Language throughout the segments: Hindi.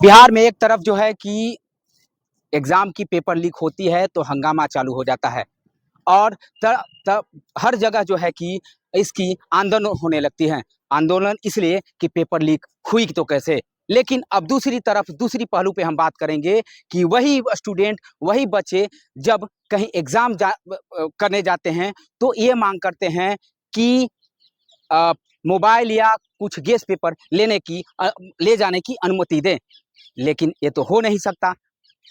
बिहार में एक तरफ जो है कि एग्जाम की पेपर लीक होती है तो हंगामा चालू हो जाता है और तब हर जगह जो है कि इसकी आंदोलन होने लगती है। आंदोलन इसलिए कि पेपर लीक हुई तो कैसे। लेकिन अब दूसरी तरफ दूसरी पहलू पे हम बात करेंगे कि वही स्टूडेंट वही बच्चे जब कहीं एग्जाम करने जाते हैं तो ये मांग करते हैं कि अ, मोबाइल या कुछ गेस्ट पेपर ले जाने की अनुमति दें। लेकिन ये तो हो नहीं सकता।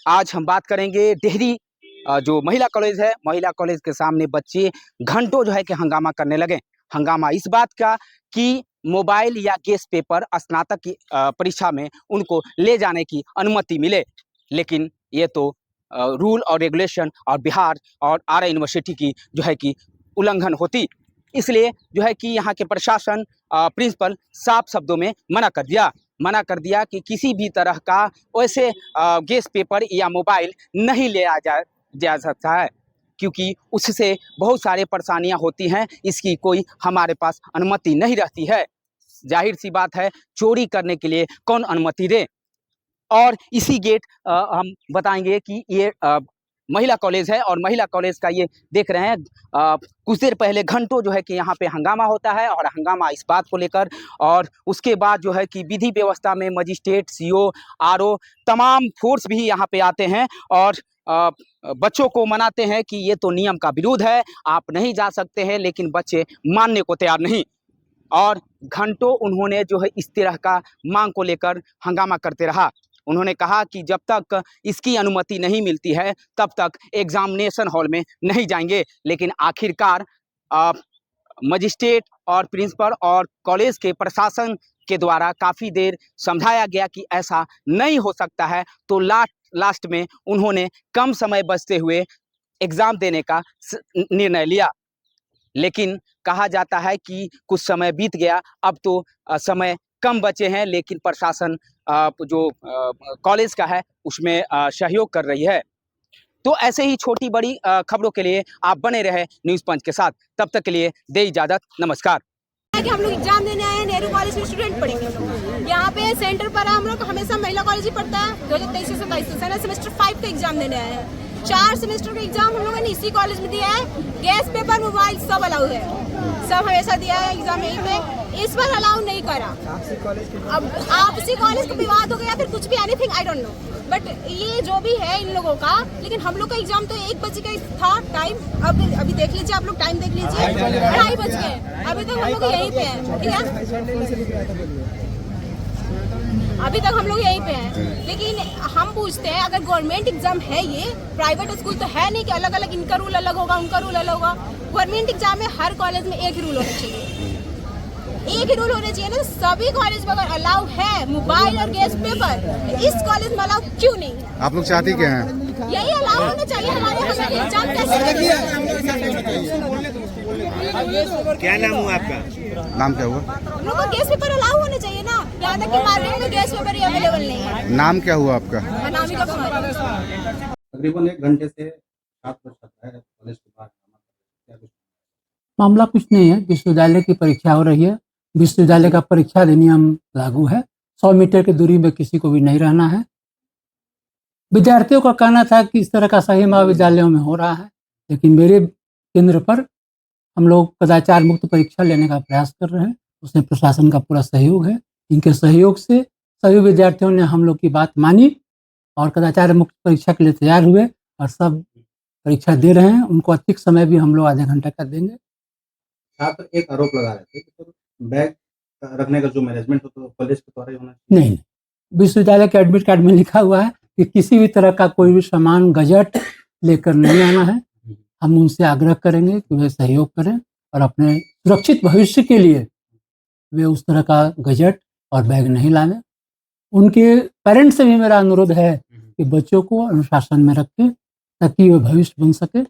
आज हम बात करेंगे डेहरी जो महिला कॉलेज है, महिला कॉलेज के सामने बच्चे घंटों जो है कि हंगामा करने लगे। हंगामा इस बात का कि मोबाइल या गेस्ट पेपर स्नातक की परीक्षा में उनको ले जाने की अनुमति मिले। लेकिन ये तो रूल और रेगुलेशन और बिहार और आरा यूनिवर्सिटी की जो है कि उल्लंघन होती। इसलिए जो है कि यहाँ के प्रशासन प्रिंसिपल साफ शब्दों में मना कर दिया कि किसी भी तरह का वैसे गेस्ट पेपर या मोबाइल नहीं जा सकता है, क्योंकि उससे बहुत सारे परेशानियां होती हैं। इसकी कोई हमारे पास अनुमति नहीं रहती है। जाहिर सी बात है, चोरी करने के लिए कौन अनुमति दे। और इसी गेट हम बताएंगे कि ये महिला कॉलेज है और महिला कॉलेज का ये देख रहे हैं कुछ देर पहले घंटों जो है कि यहाँ पे हंगामा होता है और हंगामा इस बात को लेकर। और उसके बाद जो है कि विधि व्यवस्था में मजिस्ट्रेट, सीओ, आरओ तमाम फोर्स भी यहाँ पे आते हैं और बच्चों को मनाते हैं कि ये तो नियम का विरोध है, आप नहीं जा सकते हैं। लेकिन बच्चे मानने को तैयार नहीं और घंटों उन्होंने जो है इस तरह का मांग को लेकर हंगामा करते रहा। उन्होंने कहा कि जब तक इसकी अनुमति नहीं मिलती है तब तक एग्जामिनेशन हॉल में नहीं जाएंगे। लेकिन आखिरकार मजिस्ट्रेट और प्रिंसिपल और कॉलेज के प्रशासन के द्वारा काफ़ी देर समझाया गया कि ऐसा नहीं हो सकता है। तो लास्ट में उन्होंने कम समय बचते हुए एग्ज़ाम देने का निर्णय लिया। लेकिन कहा जाता है कि कुछ समय बीत गया, अब तो समय कम बचे हैं, लेकिन प्रशासन जो कॉलेज का है उसमें सहयोग कर रही है। तो ऐसे ही छोटी बड़ी खबरों के लिए आप बने रहे न्यूज़ पंच के साथ। तब तक के लिए दे इजाज़त, नमस्कार। कि हम लोग एग्जाम देने आए हैं, नेहरू कॉलेज के स्टूडेंट पढ़ेंगे यहाँ पे सेंटर पर। हम लोग हमेशा महिला कॉलेज ही पढ़ता है। 2023 से 27 सेमेस्टर 5 का एग्जाम देने आए हैं। 4 सेमेस्टर का एग्जाम हम लोगों ने इसी कॉलेज में दिया है। गैस पेपर, मोबाइल सब अलाउड है, सब हमेशा दिया है एग्जाम यहीं पे। इस बार अलाउ नहीं करा। अब आपसी कॉलेज का विवाद हो गया फिर कुछ भी, anything I don't know, but ये जो भी है इन लोगों का। लेकिन हम लोग का एग्जाम तो 1 बजे का था टाइम। अभी देख लीजिए, आप लोग टाइम देख लीजिए, 2:30 बज गए। अभी तक हम लोग यहीं पे हैं, ठीक है, अभी तक हम लोग यहीं पे हैं। लेकिन हम पूछते हैं, अगर गवर्नमेंट एग्जाम है, ये प्राइवेट स्कूल तो है नहीं कि अलग अलग इनका रूल अलग होगा उनका रूल अलग होगा। गवर्नमेंट एग्जाम में हर कॉलेज में एक ही रूल होना चाहिए, एक ही रूल होना चाहिए ना। सभी कॉलेज में अगर अलाउ है मोबाइल और गेस्ट पेपर, इस कॉलेज में अलाउ क्यों नहीं? आप लोग चाहती क्या हैं? यही अलाउ होना चाहिए हमारे एग्जाम। क्या नाम हुआ आपका? नाम क्या हुआ? हम लोग को गेस्ट पेपर अलाउ होना चाहिए ना। यहाँ तक कि मार्केट में गेस्ट पेपर ही अवेलेबल नहीं है। नाम क्या हुआ आपका? अनामिका कुमारी। तकरीबन 1 घंटे से छात्र छात्राएं कॉलेज के बाहर क्या कुछ मामला कुछ नहीं है। विश्वविद्यालय की परीक्षा हो रही है। विश्वविद्यालय का परीक्षा अधिनियम लागू है। 100 मीटर की दूरी में किसी को भी नहीं रहना है। विद्यार्थियों का कहना था कि इस तरह का सही महाविद्यालयों में हो रहा है, लेकिन मेरे केंद्र पर हम लोग कदाचार मुक्त परीक्षा लेने का प्रयास कर रहे हैं। उसमें प्रशासन का पूरा सहयोग है। इनके सहयोग से सभी विद्यार्थियों ने हम लोग की बात मानी और कदाचार मुक्त परीक्षा के लिए तैयार हुए और सब परीक्षा दे रहे हैं। उनको अधिक समय भी हम लोग आधे घंटे का देंगे। छात्र एक आरोप लगा रहे थे कि तो बैग रखने का जो मैनेजमेंट हो तो कॉलेज के द्वारा ही होना चाहिए। नहीं, विश्वविद्यालय के एडमिट कार्ड में लिखा हुआ है कि किसी भी तरह का कोई भी सामान गजट लेकर नहीं आना है। हम उनसे आग्रह करेंगे कि वे सहयोग करें और अपने सुरक्षित भविष्य के लिए वे उस तरह का गजट और बैग नहीं लाएं। उनके पेरेंट्स से भी मेरा अनुरोध है कि बच्चों को अनुशासन में रखें ताकि वे भविष्य बन सके।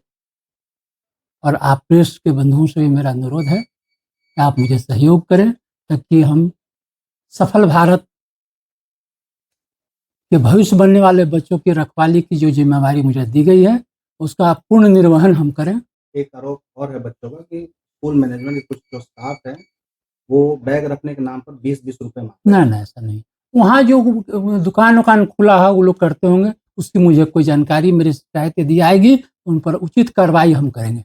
और आप प्रेस के बंधुओं से भी मेरा अनुरोध है कि आप मुझे सहयोग करें ताकि हम सफल भारत के भविष्य बनने वाले बच्चों की रखवाली की जो जिम्मेवारी मुझे दी गई है उसका पूर्ण निर्वहन हम करें। एक आरोप और है बच्चों का कि स्कूल मैनेजमेंट के कुछ जो स्टाफ है वो बैग रखने के नाम पर 20-20 रुपए मांगते हैं। ना ऐसा नहीं। वहाँ जो दुकान वुकान खुला है वो लोग करते होंगे, उसकी मुझे कोई जानकारी मेरी शिकायत यदि आएगी उन पर उचित कार्रवाई हम करेंगे।